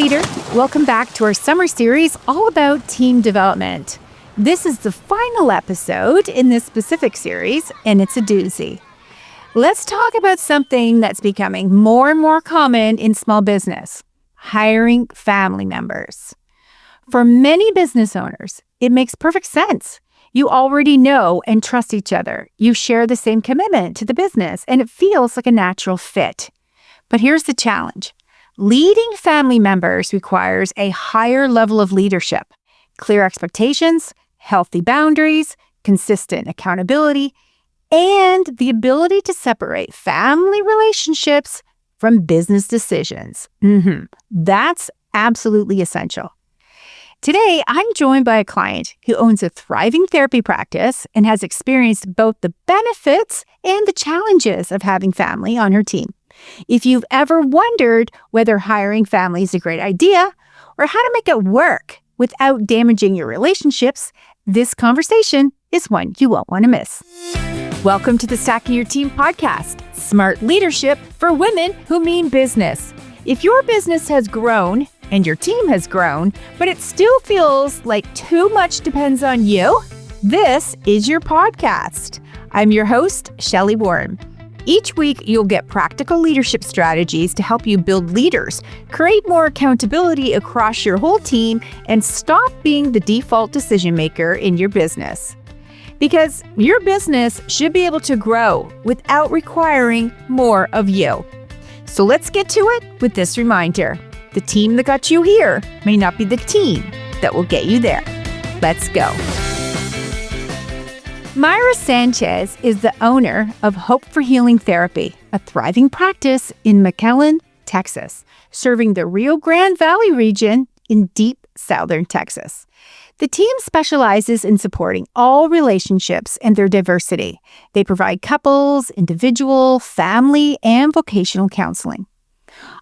leader. Welcome back to our summer series all about team development. This is the final episode in this specific series, and it's a doozy. Let's talk about something that's becoming more and more common in small business: hiring family members. For many business owners, it makes perfect sense. You already know and trust each other. You share the same commitment to the business, and it feels like a natural fit. But here's the challenge. Leading family members requires a higher level of leadership, clear expectations, healthy boundaries, consistent accountability, and the ability to separate family relationships from business decisions. That's absolutely essential. Today, I'm joined by a client who owns a thriving therapy practice and has experienced both the benefits and the challenges of having family on her team. If you've ever wondered whether hiring family is a great idea or how to make it work without damaging your relationships, this conversation is one you won't want to miss. Welcome to the Stacking Your Team podcast, smart leadership for women who mean business. If your business has grown and your team has grown, but it still feels like too much depends on you, this is your podcast. I'm your host, Shelli Warren. Each week, you'll get practical leadership strategies to help you build leaders, create more accountability across your whole team, and stop being the default decision maker in your business. Because your business should be able to grow without requiring more of you. So let's get to it with this reminder. The team that got you here may not be the team that will get you there. Let's go. Myra Sanchez is the owner of Hope for Healing Therapy, a thriving practice in McAllen, Texas, serving the Rio Grande Valley region in deep southern Texas. The team specializes in supporting all relationships and their diversity. They provide couples, individual, family, and vocational counseling.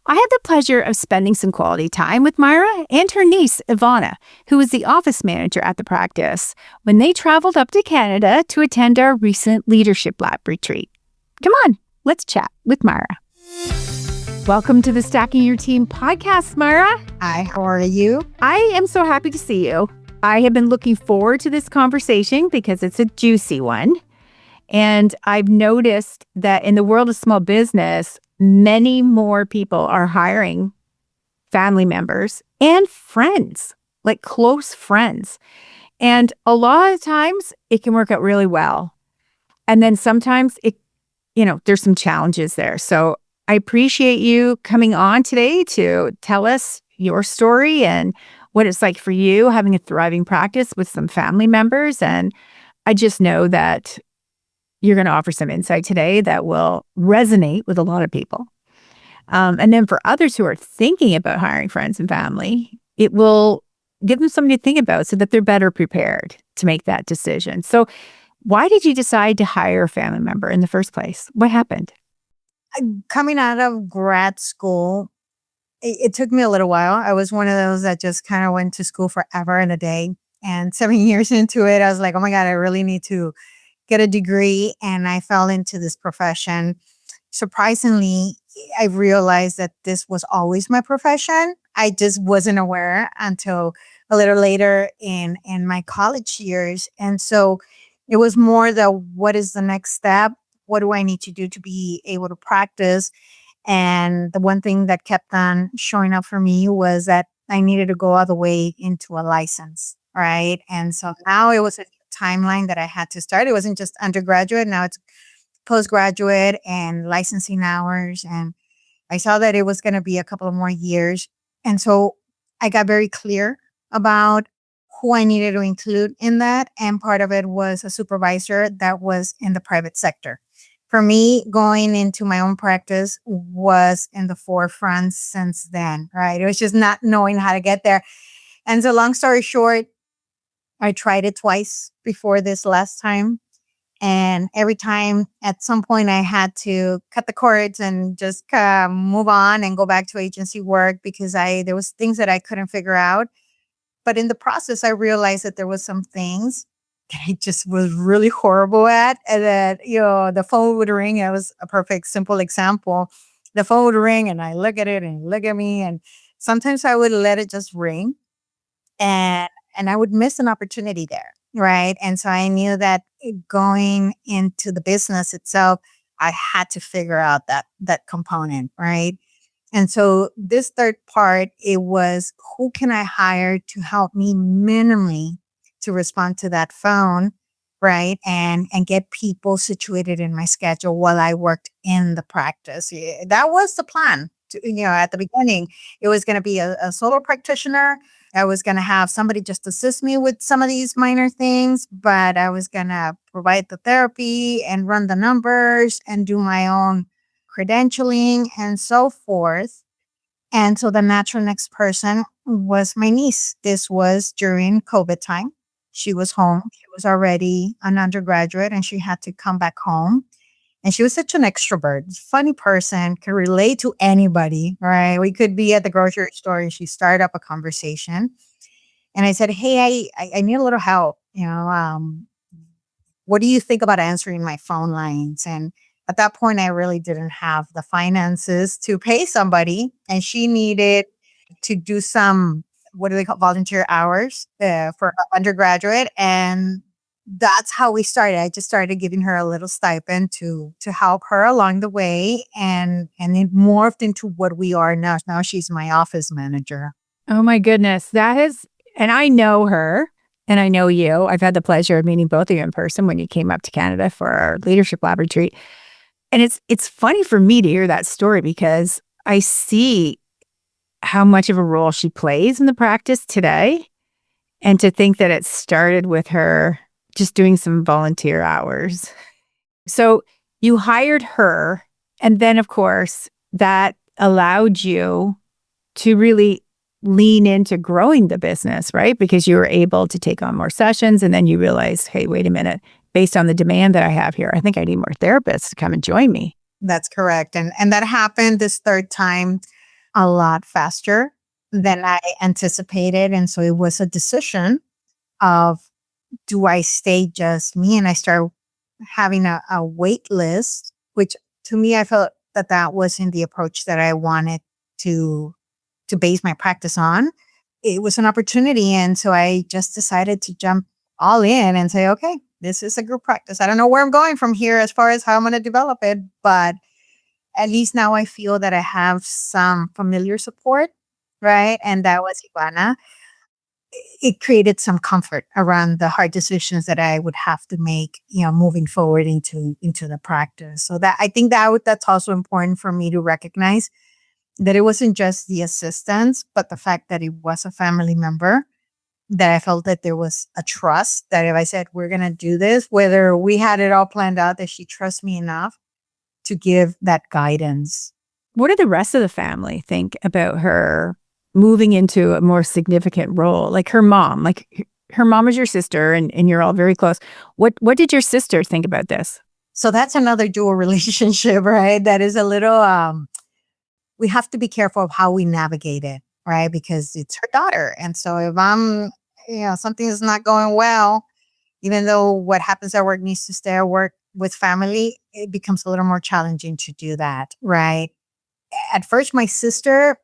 I had the pleasure of spending some quality time with Myra and her niece, Ivana, who was the office manager at the practice, when they traveled up to Canada to attend our recent Leadership Lab retreat. Come on, let's chat with Myra. Welcome to the Stacking Your Team podcast, Myra. Hi, how are you? I am so happy to see you. I have been looking forward to this conversation because it's a juicy one. And I've noticed that in the world of small business, many more people are hiring family members and friends, like close friends. And a lot of times it can work out really well. And then sometimes there's some challenges there. So I appreciate you coming on today to tell us your story and what it's like for you having a thriving practice with some family members. And I just know that you're going to offer some insight today that will resonate with a lot of people. And then for others who are thinking about hiring friends and family, it will give them something to think about so that they're better prepared to make that decision. So why did you decide to hire a family member in the first place? What happened? Coming out of grad school, it took me a little while. I was one of those that just kind of went to school forever and a day. And 7 years into it, I was like, oh my God, I really need to get a degree. And I fell into this profession. Surprisingly, I realized that this was always my profession. I just wasn't aware until a little later in my college years. And so it was more what is the next step? What do I need to do to be able to practice? And the one thing that kept on showing up for me was that I needed to go all the way into a license, right? And so now it was a timeline that I had to start. It wasn't just undergraduate. Now it's postgraduate and licensing hours. And I saw that it was going to be a couple of more years. And so I got very clear about who I needed to include in that. And part of it was a supervisor that was in the private sector. For me, going into my own practice was in the forefront since then, right? It was just not knowing how to get there. And so long story short, I tried it twice before this last time. And every time at some point I had to cut the cords and just move on and go back to agency work because there was things that I couldn't figure out. But in the process, I realized that there was some things that I just was really horrible at. And that, the phone would ring. It was a perfect, simple example. The phone would ring and I look at it and look at me. And sometimes I would let it just ring, and I would miss an opportunity there, right? And so I knew that going into the business itself, I had to figure out that component, right? And so this third part, it was, who can I hire to help me minimally to respond to that phone, right? And get people situated in my schedule while I worked in the practice. Yeah, that was the plan. At the beginning, it was going to be a solo practitioner. I was going to have somebody just assist me with some of these minor things, but I was going to provide the therapy and run the numbers and do my own credentialing and so forth. And so the natural next person was my niece. This was during COVID time. She was home. She was already an undergraduate and she had to come back home. And she was such an extrovert, funny person, could relate to anybody, right? We could be at the grocery store and she started up a conversation. And I said, hey, I need a little help. What do you think about answering my phone lines? And at that point, I really didn't have the finances to pay somebody. And she needed to do some, what do they call, volunteer hours for her undergraduate. And that's how we started. I just started giving her a little stipend to help her along the way. And it morphed into what we are now. Now she's my office manager. Oh my goodness. And I know her and I know you. I've had the pleasure of meeting both of you in person when you came up to Canada for our Leadership Lab retreat. And it's funny for me to hear that story because I see how much of a role she plays in the practice today. And to think that it started with her just doing some volunteer hours. So you hired her. And then, of course, that allowed you to really lean into growing the business, right? Because you were able to take on more sessions. And then you realized, hey, wait a minute, based on the demand that I have here, I think I need more therapists to come and join me. That's correct. And that happened this third time a lot faster than I anticipated. And so it was a decision of, do I stay just me? And I started having a wait list, which to me, I felt that wasn't the approach that I wanted to base my practice on. It was an opportunity. And so I just decided to jump all in and say, okay, this is a group practice. I don't know where I'm going from here as far as how I'm going to develop it, but at least now I feel that I have some familiar support, right? And that was Ivana. It created some comfort around the hard decisions that I would have to make, moving forward into the practice. So that, I think that's also important for me to recognize that it wasn't just the assistance, but the fact that it was a family member, that I felt that there was a trust that if I said, we're going to do this, whether we had it all planned out, that she trusts me enough to give that guidance. What did the rest of the family think about her moving into a more significant role? Like her mom is your sister and you're all very close. What did your sister think about this? So that's another dual relationship, right? That is a little, we have to be careful of how we navigate it, right? Because it's her daughter. And so if something is not going well, even though what happens at work needs to stay at work with family, it becomes a little more challenging to do that, right? At first, my sister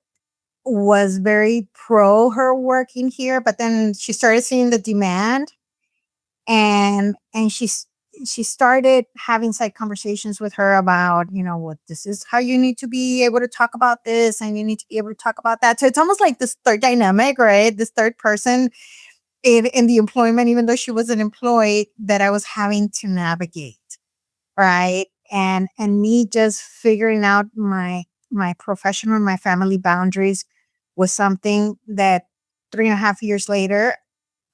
was very pro her working here, but then she started seeing the demand and she started having side conversations with her about, what this is how you need to be able to talk about this and you need to be able to talk about that. So it's almost like this third dynamic, right? This third person in the employment, even though she wasn't employed, that I was having to navigate, right? And me just figuring out my professional and my family boundaries was something that 3.5 years later,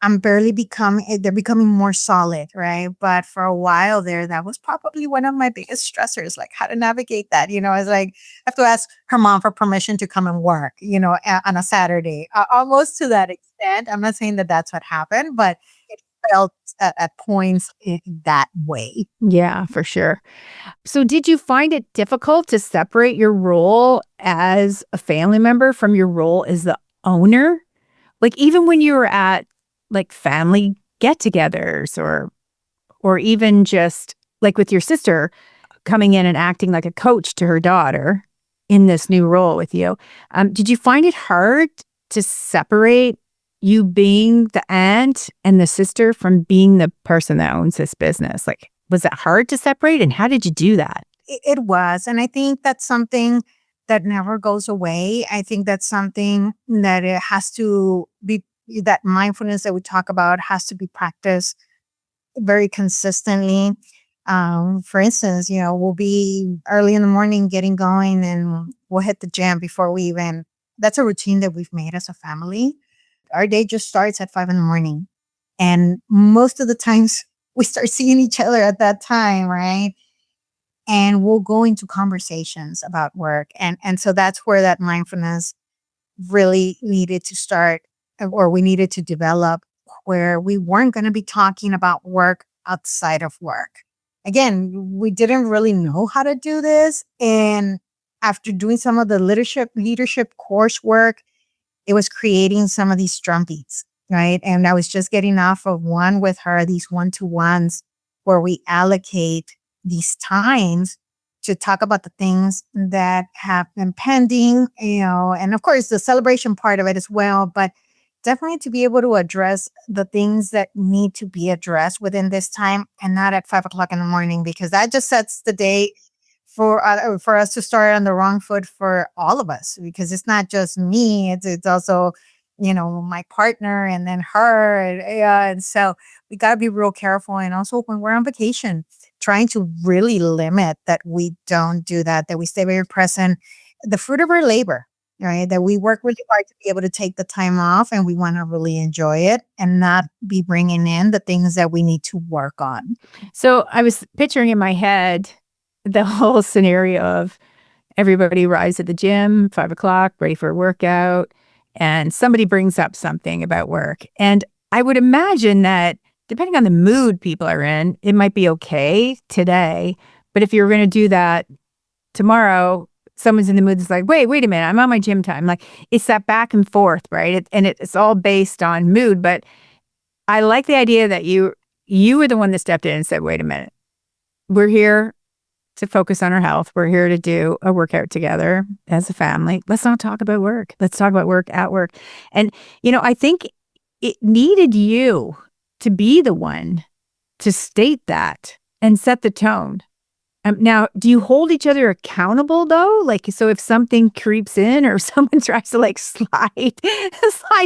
they're becoming more solid, right? But for a while there, that was probably one of my biggest stressors, like how to navigate that. I was like, I have to ask her mom for permission to come and work, on a Saturday, almost to that extent. I'm not saying that that's what happened, but it felt at points that way. Yeah, for sure. So did you find it difficult to separate your role as a family member from your role as the owner? Like even when you were at like family get-togethers or even just like with your sister coming in and acting like a coach to her daughter, in this new role with you. Did you find it hard to separate you being the aunt and the sister from being the person that owns this business? Like, was it hard to separate, and how did you do that? It was. And I think that's something that never goes away. I think that's something that it has to be, that mindfulness that we talk about has to be practiced very consistently. For instance, we'll be early in the morning getting going and we'll hit the gym before we even, that's a routine that we've made as a family. Our day just starts at 5 in the morning. And most of the times we start seeing each other at that time, right? And we'll go into conversations about work. And so that's where that mindfulness really needed to start, or we needed to develop, where we weren't going to be talking about work outside of work. Again, we didn't really know how to do this. And after doing some of the leadership coursework, it was creating some of these drumbeats, right? And I was just getting off of one with her, these one-to-ones where we allocate these times to talk about the things that have been pending, and of course the celebration part of it as well, but definitely to be able to address the things that need to be addressed within this time and not at 5 o'clock in the morning, because that just sets the day for us to start on the wrong foot for all of us, because it's not just me, it's also my partner and then her, and so we got to be real careful. And also when we're on vacation, trying to really limit that we don't do that we stay very present, the fruit of our labor, right? That we work really hard to be able to take the time off, and we want to really enjoy it and not be bringing in the things that we need to work on. So I was picturing in my head the whole scenario of everybody arrives at the gym, 5 o'clock, ready for a workout, and somebody brings up something about work. And I would imagine that depending on the mood people are in, it might be okay today. But if you're going to do that tomorrow, someone's in the mood that's like, wait a minute, I'm on my gym time. Like, it's that back and forth, right? It's all based on mood. But I like the idea that you were the one that stepped in and said, wait a minute, we're here to focus on our health. We're here to do a workout together as a family. Let's not talk about work. Let's talk about work at work. And, I think it needed you to be the one to state that and set the tone. Now, do you hold each other accountable though? Like, so if something creeps in or someone tries to like slide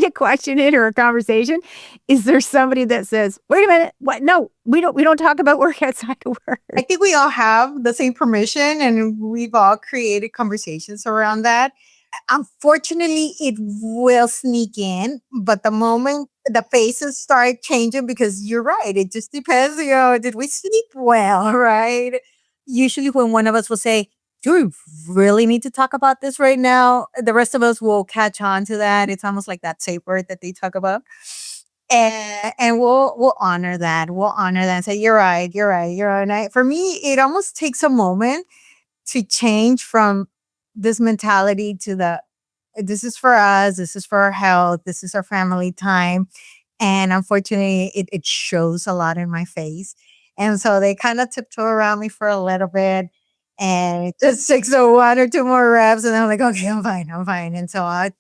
a question in or a conversation, is there somebody that says, wait a minute, what? No, we don't talk about work outside of work. I think we all have the same permission, and we've all created conversations around that. Unfortunately, it will sneak in, but the moment the faces start changing, because you're right, it just depends, did we sleep well, right? Usually when one of us will say, do we really need to talk about this right now? The rest of us will catch on to that. It's almost like that safe word that they talk about. And we'll honor that. We'll honor that and say, you're right. And for me, it almost takes a moment to change from this mentality to this is for us, this is for our health, this is our family time. And unfortunately, it shows a lot in my face. And so they kind of tiptoe around me for a little bit, and it just takes a 1 or 2 more reps. And I'm like, okay, I'm fine. And so I've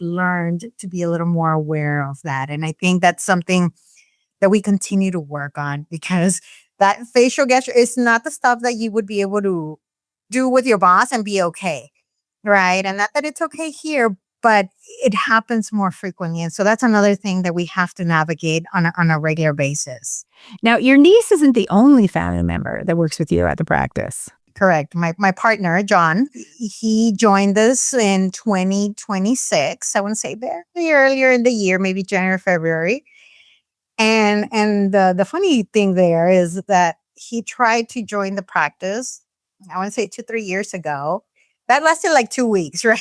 learned to be a little more aware of that. And I think that's something that we continue to work on, because that facial gesture is not the stuff that you would be able to do with your boss and be okay, right? And not that it's okay here, but it happens more frequently. And so that's another thing that we have to navigate on a regular basis. Now, your niece isn't the only family member that works with you at the practice. Correct. My partner, John, he joined us in 2026. I want to say very earlier in the year, maybe January, February. And the funny thing there is that he tried to join the practice, I want to say 2-3 years ago. That lasted like 2 weeks, right?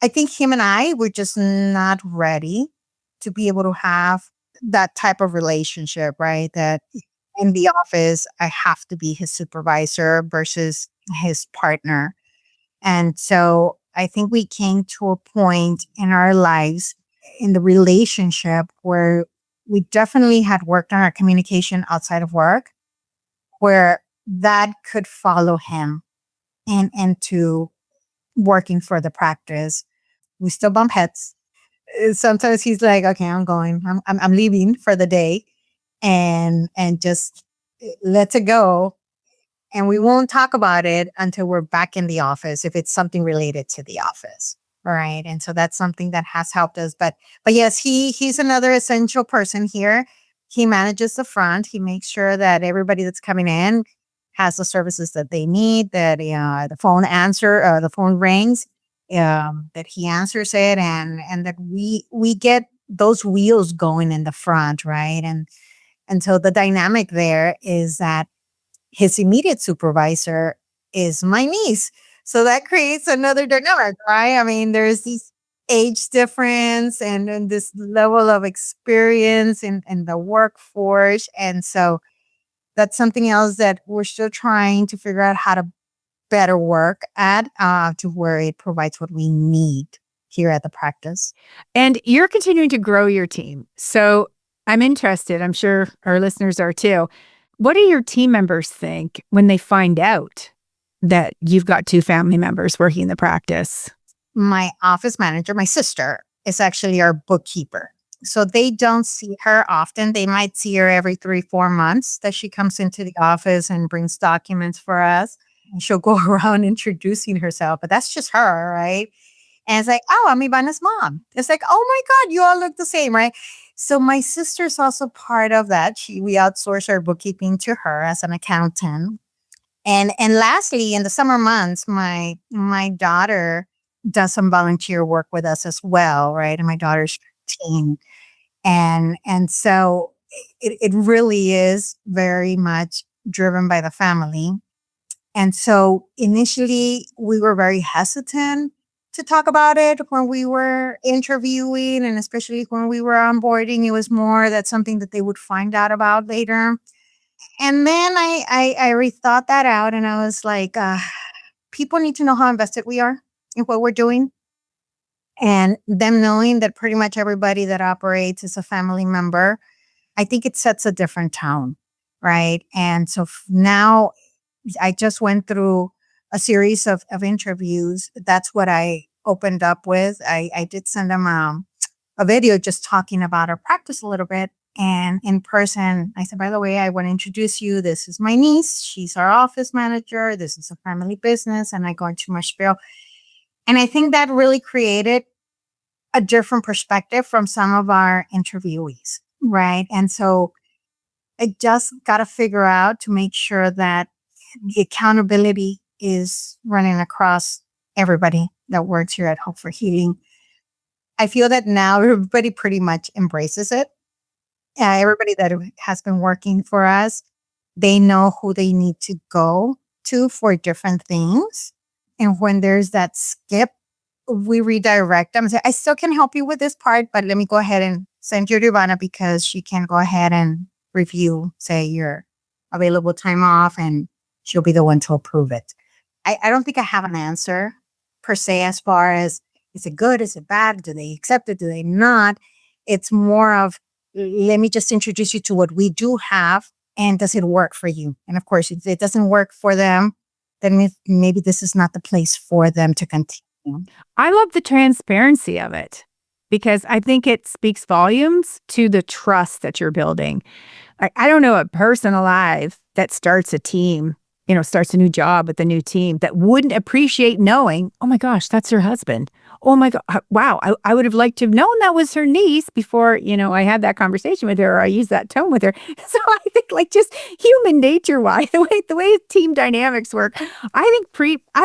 I think him and I were just not ready to be able to have that type of relationship, right? That in the office, I have to be his supervisor versus his partner. And so I think we came to a point in our lives, in the relationship, where we definitely had worked on our communication outside of work, where that could follow him. and to working for the practice. We still bump heads. Sometimes he's like, "Okay, I'm going. I'm leaving for the day," and just lets it go. And we won't talk about it until we're back in the office if it's something related to the office. Right. And so that's something that has helped us. But yes, he's another essential person here. He manages the front. He makes sure that everybody that's coming in has the services that they need, that the phone rings, that he answers it, and that we get those wheels going in the front, right? And so the dynamic there is that his immediate supervisor is my niece. So that creates another dynamic, right? I mean, there's this age difference and this level of experience in the workforce. And so that's something else that we're still trying to figure out how to better work at to where it provides what we need here at the practice. And you're continuing to grow your team. So I'm interested, I'm sure our listeners are too. What do your team members think when they find out that you've got two family members working in the practice? My office manager, my sister, is actually our bookkeeper. So they don't see her often. They might see her every 3-4 months that she comes into the office and brings documents for us. And she'll go around introducing herself, but that's just her, right? And it's like, oh, I'm Ivana's mom. It's like, oh my God, you all look the same, right? So my sister's also part of that. We outsource our bookkeeping to her as an accountant. And lastly, in the summer months, my daughter does some volunteer work with us as well, right? And my daughter's 13. And so it really is very much driven by the family. And so initially we were very hesitant to talk about it when we were interviewing, and especially when we were onboarding. It was more that's something that they would find out about later. And then I rethought that out, and I was like, people need to know how invested we are in what we're doing. And them knowing that pretty much everybody that operates is a family member, I think it sets a different tone, right? And so now I just went through a series of interviews. That's what I opened up with. I did send them a video just talking about our practice a little bit. And in person, I said, by the way, I want to introduce you. This is my niece. She's our office manager. This is a family business. And I go into my spiel. And I think that really created a different perspective from some of our interviewees, right? And so I just got to figure out to make sure that the accountability is running across everybody that works here at Hope for Healing. I feel that now everybody pretty much embraces it. Everybody that has been working for us, they know who they need to go to for different things. And when there's that skip, we redirect them and say, I still can help you with this part, but let me go ahead and send you to Ivana because she can go ahead and review, say, your available time off, and she'll be the one to approve it. I don't think I have an answer per se as far as, is it good? Is it bad? Do they accept it? Do they not? It's more of, let me just introduce you to what we do have, and does it work for you? And of course, if it doesn't work for them, then maybe this is not the place for them to continue. I love the transparency of it because I think it speaks volumes to the trust that you're building. I don't know a person alive that starts a team, starts a new job with a new team that wouldn't appreciate knowing, oh my gosh, that's her husband. Oh my God, wow, I would have liked to have known that was her niece before, I had that conversation with her or I used that tone with her. So I think just human nature-wise, the way team dynamics work, I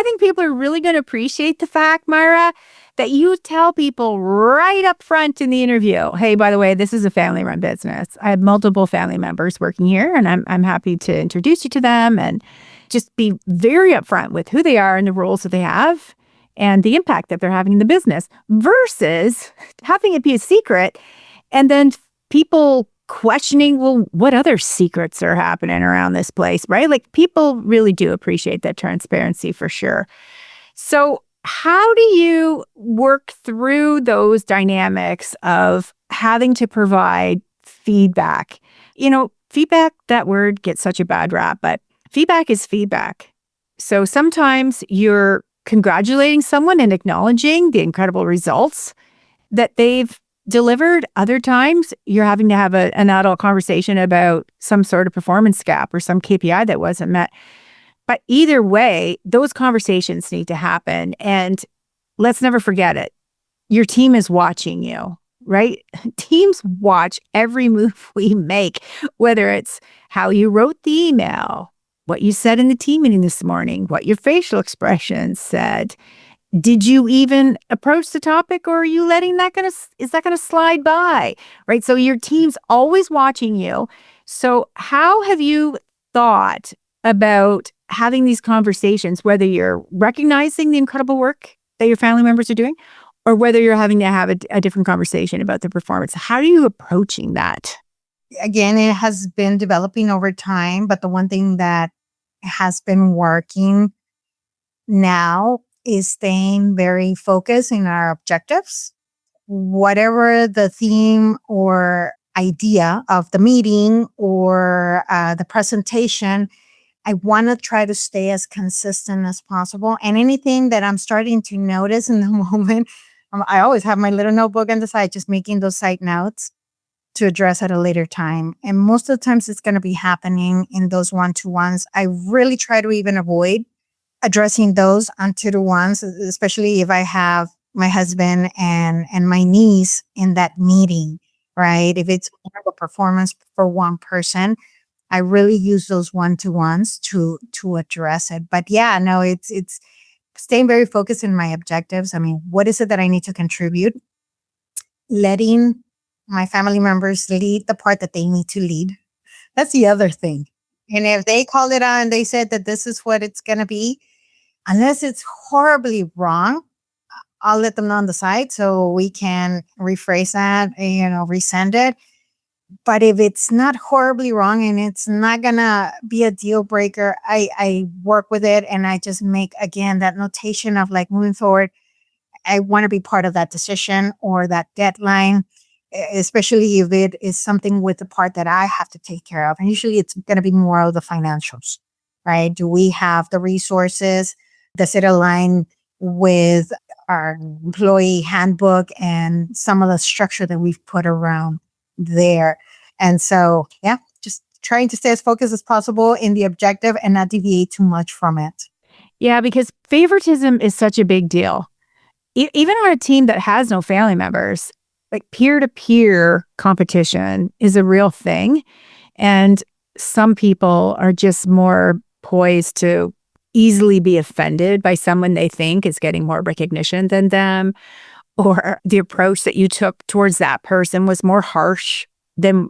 think people are really going to appreciate the fact, Myra, that you tell people right up front in the interview, hey, by the way, this is a family-run business. I have multiple family members working here, and I'm happy to introduce you to them and just be very upfront with who they are and the roles that they have and the impact that they're having in the business versus having it be a secret and then people questioning, well, what other secrets are happening around this place, right? Like people really do appreciate that transparency for sure. So how do you work through those dynamics of having to provide feedback? Feedback, that word gets such a bad rap, but feedback is feedback. So sometimes you're congratulating someone and acknowledging the incredible results that they've delivered. Other times you're having to have an adult conversation about some sort of performance gap or some KPI that wasn't met. But either way, those conversations need to happen. And let's never forget it. Your team is watching you, right? Teams watch every move we make, whether it's how you wrote the email, what you said in the team meeting this morning, what your facial expressions said. Did you even approach the topic, or are you letting is that gonna slide by? Right? So your team's always watching you. So how have you thought about having these conversations, whether you're recognizing the incredible work that your family members are doing, or whether you're having to have a different conversation about the performance? How are you approaching that? Again, it has been developing over time, but the one thing that has been working now is staying very focused in our objectives. Whatever the theme or idea of the meeting or the presentation, I want to try to stay as consistent as possible. And anything that I'm starting to notice in the moment, I always have my little notebook on the side, just making those side notes to address at a later time. And most of the times it's going to be happening in those one-to-ones. I really try to even avoid addressing those on two-to-ones, especially if I have my husband and my niece in that meeting, right? If it's more of a performance for one person, I really use those one-to-ones to address it. But yeah, no, it's staying very focused in my objectives. I mean, what is it that I need to contribute? Letting my family members lead the part that they need to lead. That's the other thing. And if they call it out and they said that this is what it's going to be, unless it's horribly wrong, I'll let them know on the side so we can rephrase that, resend it. But if it's not horribly wrong and it's not going to be a deal breaker, I work with it and I just make, again, that notation of like moving forward. I want to be part of that decision or that deadline, especially if it is something with the part that I have to take care of. And usually it's going to be more of the financials, right? Do we have the resources? Does it align with our employee handbook and some of the structure that we've put around there? And so, yeah, just trying to stay as focused as possible in the objective and not deviate too much from it. Yeah, because favoritism is such a big deal. Even on a team that has no family members, like peer-to-peer competition is a real thing. And some people are just more poised to easily be offended by someone they think is getting more recognition than them, or the approach that you took towards that person was more harsh than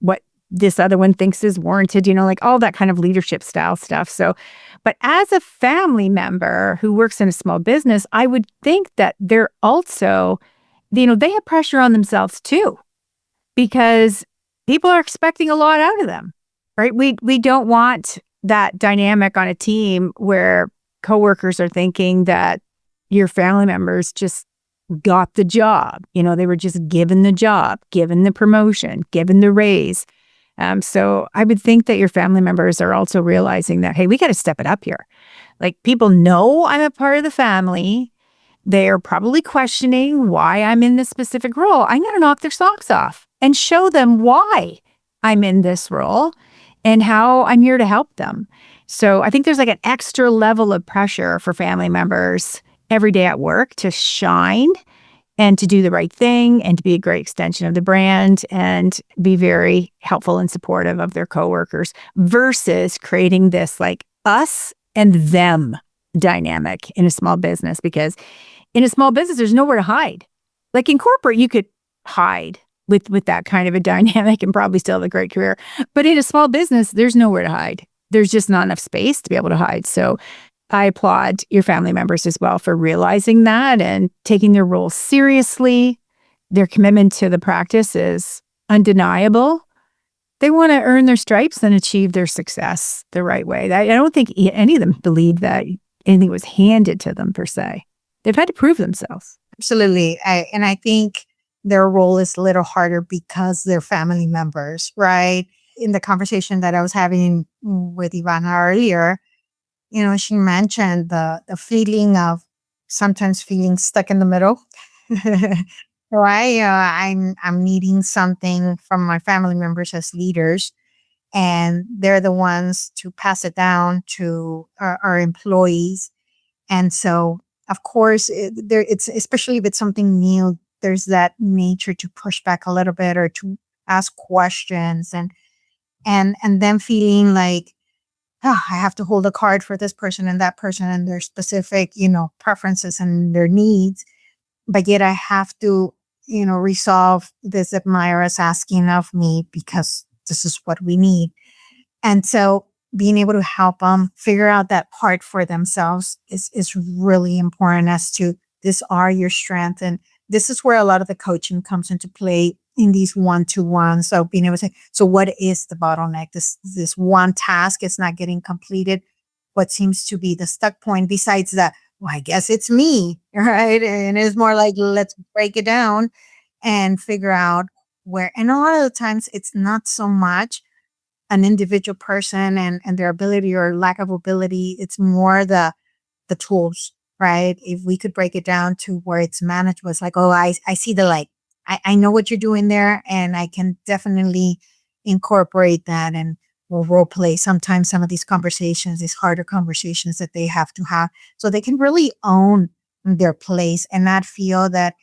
what this other one thinks is warranted, like all that kind of leadership style stuff. So, but as a family member who works in a small business, I would think that they're also, they have pressure on themselves too, because people are expecting a lot out of them, right? We don't want that dynamic on a team where coworkers are thinking that your family members just got the job. They were just given the job, given the promotion, given the raise. So I would think that your family members are also realizing that, hey, we got to step it up here. Like, people know I'm a part of the family. They're probably questioning why I'm in this specific role. I'm going to knock their socks off and show them why I'm in this role and how I'm here to help them. So I think there's like an extra level of pressure for family members every day at work to shine and to do the right thing and to be a great extension of the brand and be very helpful and supportive of their coworkers, versus creating this like us and them dynamic in a small business. Because in a small business, there's nowhere to hide. Like in corporate, you could hide with that kind of a dynamic and probably still have a great career. But in a small business, there's nowhere to hide. There's just not enough space to be able to hide. So I applaud your family members as well for realizing that and taking their role seriously. Their commitment to the practice is undeniable. They want to earn their stripes and achieve their success the right way. I don't think any of them believe that anything was handed to them per se. They've had to prove themselves. Absolutely. I think their role is a little harder because they're family members, right? In the conversation that I was having with Ivana earlier, She mentioned the feeling of sometimes feeling stuck in the middle. So I'm needing something from my family members as leaders, and they're the ones to pass it down to our employees. And so, of course, it's especially if it's something new. There's that nature to push back a little bit or to ask questions, and then feeling like, oh, I have to hold a card for this person and that person and their specific, preferences and their needs. But yet I have to, resolve this that Myra's asking of me because this is what we need. And so being able to help them figure out that part for themselves is really important as to this are your strength. And this is where a lot of the coaching comes into play in these one-to-one. So being able to say, so what is the bottleneck? This one task is not getting completed. What seems to be the stuck point besides that, well, I guess it's me, right? And it's more like, let's break it down and figure out where. And a lot of the times it's not so much an individual person and their ability or lack of ability. It's more the tools, right? If we could break it down to where it's manageable, it's like, oh, I see the light. I know what you're doing there, and I can definitely incorporate that, and we'll role play sometimes some of these conversations, these harder conversations that they have to have, so they can really own their place and not feel that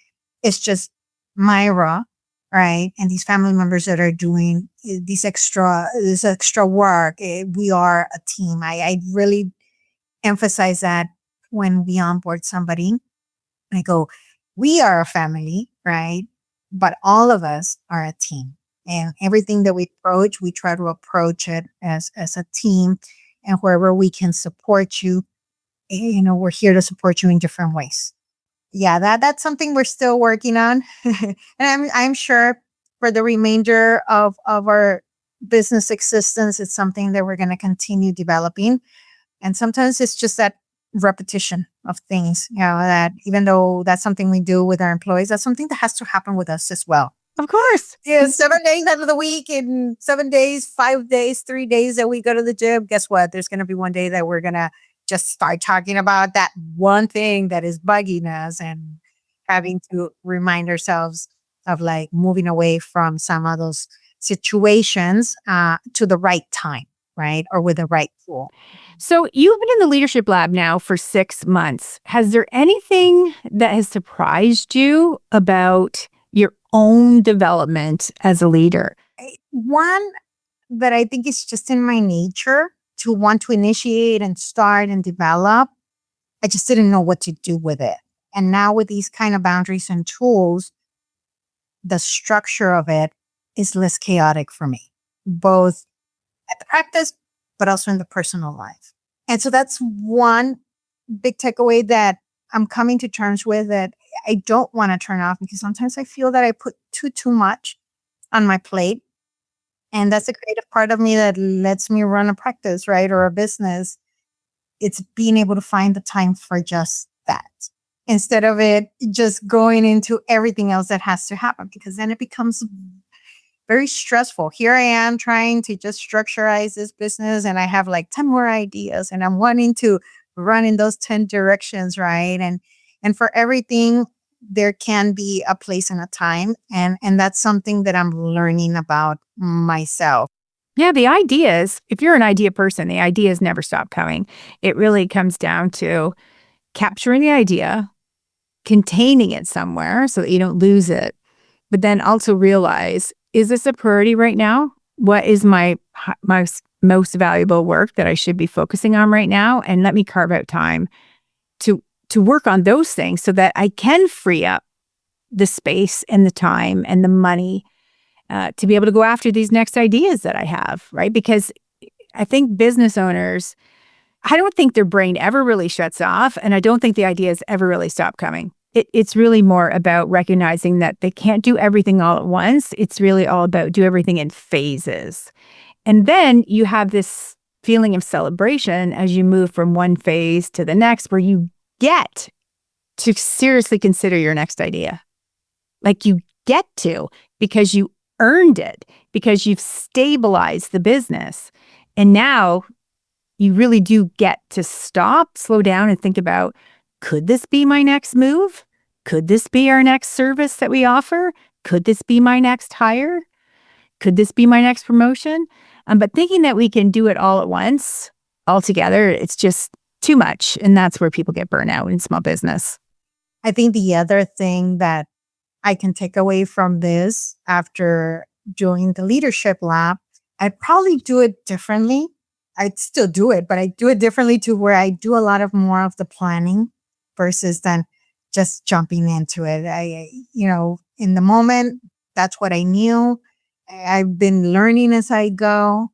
it's just Myra, right? And these family members that are doing this extra work. We are a team. I really emphasize that when we onboard somebody. I go, we are a family, right? But all of us are a team. And everything that we approach, we try to approach it as a team. And wherever we can support you, we're here to support you in different ways. Yeah, that's something we're still working on. And I'm sure for the remainder of our business existence, it's something that we're going to continue developing. And sometimes it's just that repetition of things, that even though that's something we do with our employees, that's something that has to happen with us as well. Of course. Yeah, 7 days out of the week, in 7 days, 5 days, 3 days that we go to the gym, guess what? There's going to be one day that we're going to just start talking about that one thing that is bugging us and having to remind ourselves of like moving away from some of those situations to the right time, right? Or with the right tool. So you've been in the leadership lab now for 6 months. Has there anything that has surprised you about your own development as a leader? One that I think is just in my nature to want to initiate and start and develop. I just didn't know what to do with it. And now with these kind of boundaries and tools, the structure of it is less chaotic for me, both at the practice, but also in the personal life. And so that's one big takeaway that I'm coming to terms with, that I don't want to turn off, because sometimes I feel that I put too much on my plate. And that's the creative part of me that lets me run a practice, right? Or a business. It's being able to find the time for just that, instead of it just going into everything else that has to happen, because then it becomes very stressful. Here I am trying to just structureize this business, and I have like 10 more ideas, and I'm wanting to run in those 10 directions, right? And for everything, there can be a place and a time. And that's something that I'm learning about myself. Yeah, the ideas, if you're an idea person, the ideas never stop coming. It really comes down to capturing the idea, containing it somewhere so that you don't lose it, but then also realize, is this a priority right now? What is my most valuable work that I should be focusing on right now? And let me carve out time to work on those things so that I can free up the space and the time and the money to be able to go after these next ideas that I have, right? Because I think business owners, I don't think their brain ever really shuts off, and I don't think the ideas ever really stop coming. It's really more about recognizing that they can't do everything all at once. It's really all about do everything in phases. And then you have this feeling of celebration as you move from one phase to the next, where you get to seriously consider your next idea. Like you get to, because you earned it, because you've stabilized the business. And now you really do get to stop, slow down, and think about, could this be my next move? Could this be our next service that we offer? Could this be my next hire? Could this be my next promotion? But thinking that we can do it all at once, all together, it's just too much. And that's where people get burnout in small business. I think the other thing that I can take away from this after doing the leadership lab, I'd probably do it differently. I'd still do it, but I do it differently to where I do a lot of more of the planning versus then just jumping into it. In the moment, that's what I knew. I've been learning as I go,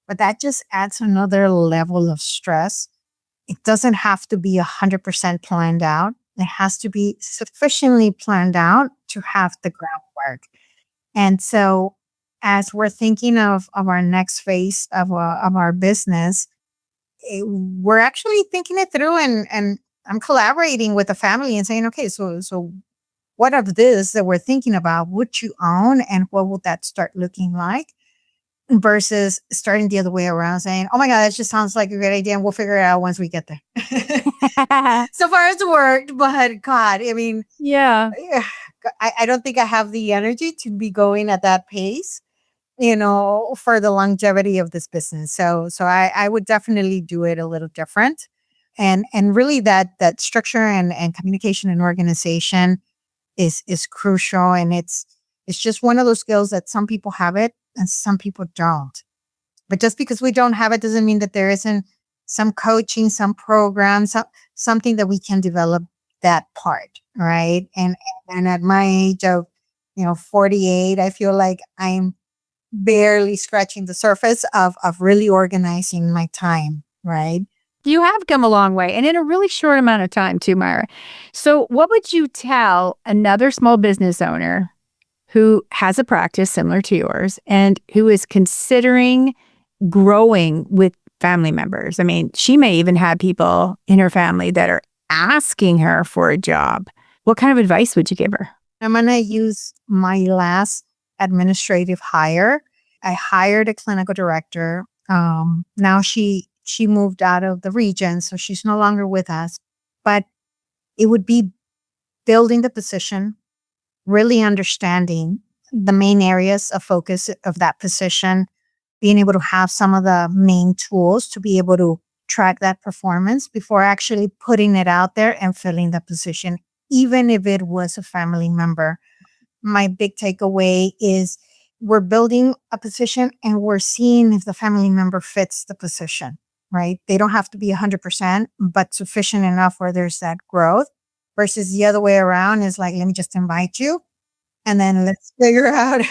but that just adds another level of stress. It doesn't have to be 100% planned out. It has to be sufficiently planned out to have the groundwork. And so as we're thinking of our next phase of our business, we're actually thinking it through, and I'm collaborating with the family and saying, okay, so what of this that we're thinking about would you own, and what would that start looking like? Versus starting the other way around saying, oh my God, that just sounds like a great idea and we'll figure it out once we get there. So far it's worked, but God, I mean, Yeah. I don't think I have the energy to be going at that pace, for the longevity of this business. So I would definitely do it a little different. And really that structure and communication and organization is crucial. And it's just one of those skills that some people have it and some people don't. But just because we don't have it doesn't mean that there isn't some coaching, some programs, something that we can develop that part, right? And at my age of 48, I feel like I'm barely scratching the surface of really organizing my time, right? You have come a long way, and in a really short amount of time too, Myra. So what would you tell another small business owner who has a practice similar to yours and who is considering growing with family members? I mean, she may even have people in her family that are asking her for a job. What kind of advice would you give her? I'm going to use my last administrative hire. I hired a clinical director. Now she moved out of the region, so she's no longer with us. But it would be building the position, really understanding the main areas of focus of that position, being able to have some of the main tools to be able to track that performance before actually putting it out there and filling the position, even if it was a family member. My big takeaway is we're building a position and we're seeing if the family member fits the position, right? They don't have to be 100%, but sufficient enough where there's that growth, versus the other way around is like, let me just invite you and then let's figure out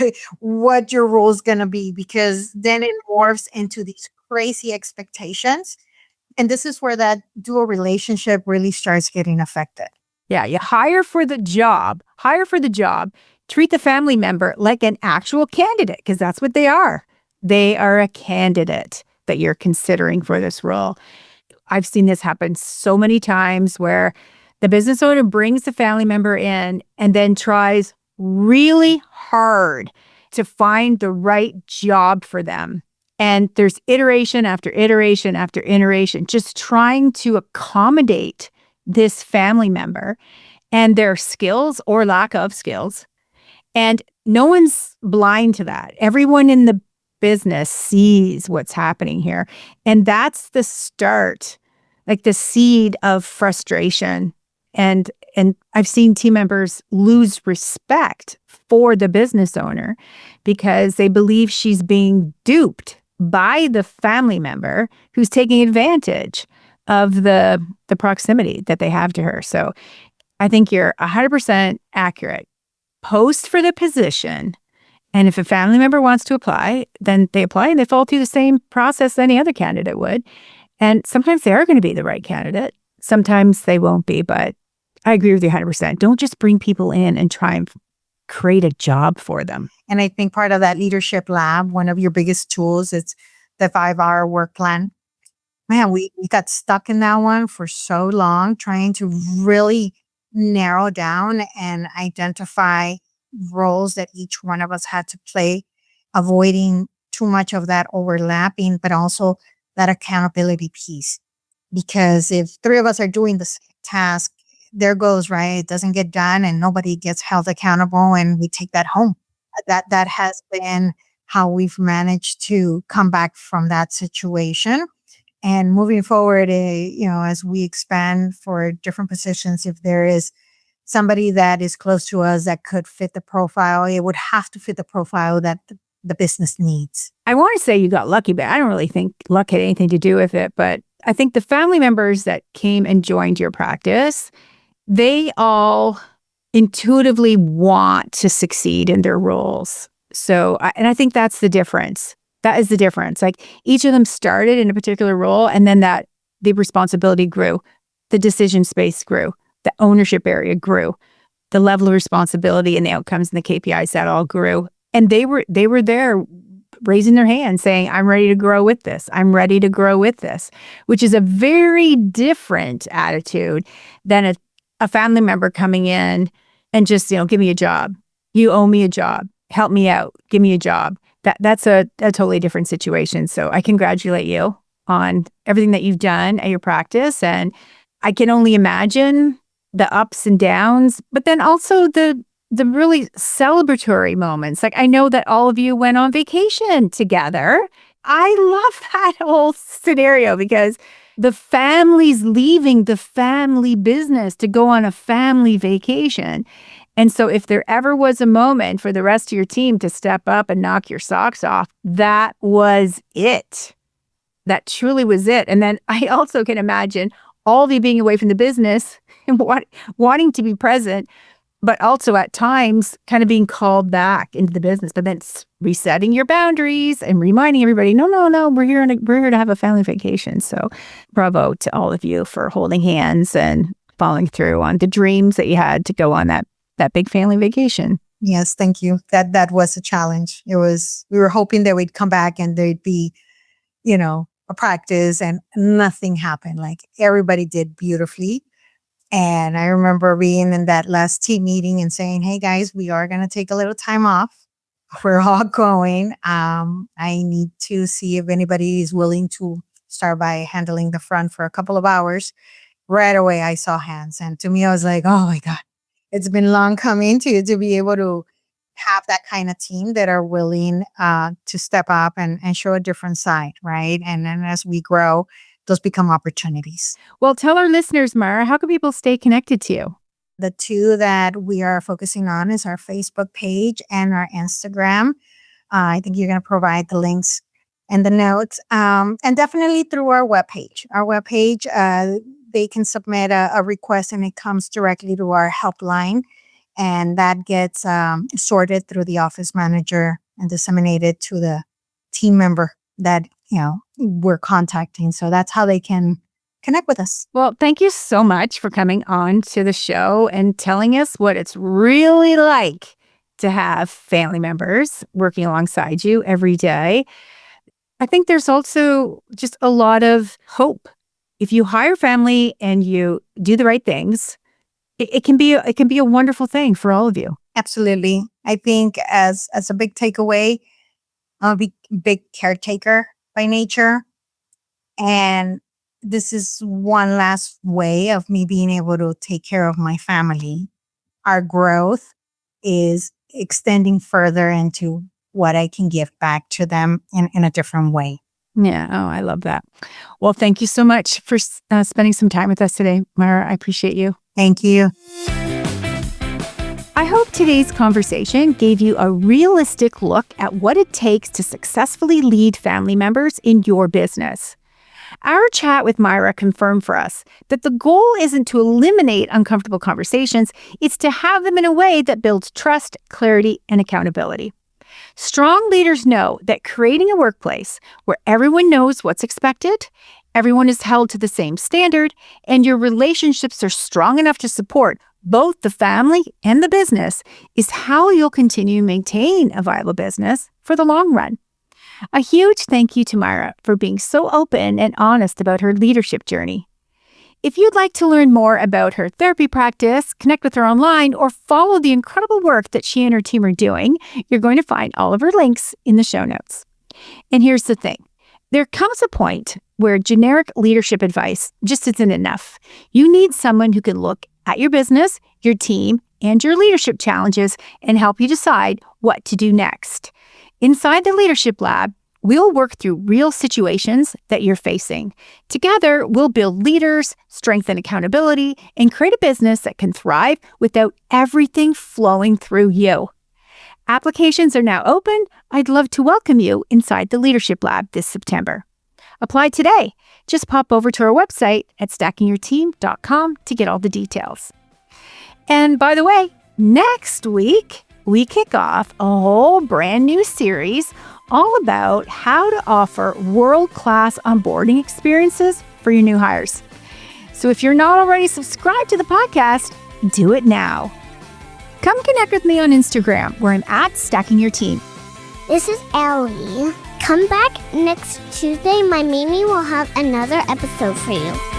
what your role is going to be, because then it morphs into these crazy expectations. And this is where that dual relationship really starts getting affected. Yeah, you hire for the job, treat the family member like an actual candidate, because that's what they are. They are a candidate that you're considering for this role. I've seen this happen so many times where the business owner brings the family member in and then tries really hard to find the right job for them. And there's iteration after iteration after iteration, just trying to accommodate this family member and their skills or lack of skills. And no one's blind to that. Everyone in the business sees what's happening here. And that's the start, like the seed of frustration. And I've seen team members lose respect for the business owner because they believe she's being duped by the family member who's taking advantage of the proximity that they have to her. So I think you're 100% accurate. Post for the position. And if a family member wants to apply, then they apply and they follow through the same process any other candidate would. And sometimes they are going to be the right candidate. Sometimes they won't be, but I agree with you 100%. Don't just bring people in and try and create a job for them. And I think part of that leadership lab, one of your biggest tools is the 5-hour work plan. Man, we got stuck in that one for so long, trying to really narrow down and identify roles that each one of us had to play, avoiding too much of that overlapping, but also that accountability piece. Because if three of us are doing the same task, there goes, right? It doesn't get done and nobody gets held accountable and we take that home. That has been how we've managed to come back from that situation. And moving forward, as we expand for different positions, if there is somebody that is close to us that could fit the profile, it would have to fit the profile that the business needs. I want to say you got lucky, but I don't really think luck had anything to do with it. But I think the family members that came and joined your practice, they all intuitively want to succeed in their roles. And I think that's the difference. That is the difference. Like each of them started in a particular role, and then the responsibility grew, the decision space grew, the ownership area grew, the level of responsibility and the outcomes and the KPIs, that all grew. And they were there raising their hand saying, I'm ready to grow with this. I'm ready to grow with this, which is a very different attitude than a family member coming in and just, give me a job. You owe me a job. Help me out. Give me a job. That's a totally different situation. So I congratulate you on everything that you've done at your practice. And I can only imagine the ups and downs, but then also the really celebratory moments. Like I know that all of you went on vacation together. I love that whole scenario because the family's leaving the family business to go on a family vacation. And so if there ever was a moment for the rest of your team to step up and knock your socks off, that was it. That truly was it. And then I also can imagine all of you being away from the business and wanting to be present, but also at times kind of being called back into the business, but then resetting your boundaries and reminding everybody, no, we're here to have a family vacation. So bravo to all of you for holding hands and following through on the dreams that you had to go on that big family vacation. Yes, thank you. That was a challenge. We were hoping that we'd come back and there'd be, a practice, and nothing happened. Like everybody did beautifully. And I remember being in that last team meeting and saying, hey guys, we are going to take a little time off. We're all going. I need to see if anybody is willing to start by handling the front for a couple of hours. Right away, I saw hands. And to me, I was like, oh my God. It's been long coming to be able to have that kind of team that are willing to step up and show a different side, right? And then as we grow, those become opportunities. Well, tell our listeners, Myra, how can people stay connected to you? The two that we are focusing on is our Facebook page and our Instagram. I think you're going to provide the links and the notes. And definitely through our webpage. Our webpage, they can submit a request and it comes directly to our helpline. And that gets sorted through the office manager and disseminated to the team member that, we're contacting. So that's how they can connect with us. Well, thank you so much for coming on to the show and telling us what it's really like to have family members working alongside you every day. I think there's also just a lot of hope. If you hire family and you do the right things, it can be a wonderful thing for all of you. Absolutely. I think as a big takeaway, I'm a big caretaker by nature. And this is one last way of me being able to take care of my family. Our growth is extending further into what I can give back to them in a different way. Yeah. Oh, I love that. Well, thank you so much for spending some time with us today, Myra. I appreciate you. Thank you. I hope today's conversation gave you a realistic look at what it takes to successfully lead family members in your business. Our chat with Myra confirmed for us that the goal isn't to eliminate uncomfortable conversations, it's to have them in a way that builds trust, clarity, and accountability. Strong leaders know that creating a workplace where everyone knows what's expected, everyone is held to the same standard, and your relationships are strong enough to support both the family and the business is how you'll continue to maintain a viable business for the long run. A huge thank you to Myra for being so open and honest about her leadership journey. If you'd like to learn more about her therapy practice, connect with her online, or follow the incredible work that she and her team are doing, you're going to find all of her links in the show notes. And here's the thing. There comes a point where generic leadership advice just isn't enough. You need someone who can look at your business, your team, and your leadership challenges and help you decide what to do next. Inside the Leadership Lab, we'll work through real situations that you're facing. Together, we'll build leaders, strengthen accountability, and create a business that can thrive without everything flowing through you. Applications are now open. I'd love to welcome you inside the Leadership Lab this September. Apply today. Just pop over to our website at stackingyourteam.com to get all the details. And by the way, next week, we kick off a whole brand new series all about how to offer world-class onboarding experiences for your new hires. So if you're not already subscribed to the podcast, do it now. Come connect with me on Instagram, where I'm at Stacking Your Team. This is Ellie. Come back next Tuesday. My Mimi will have another episode for you.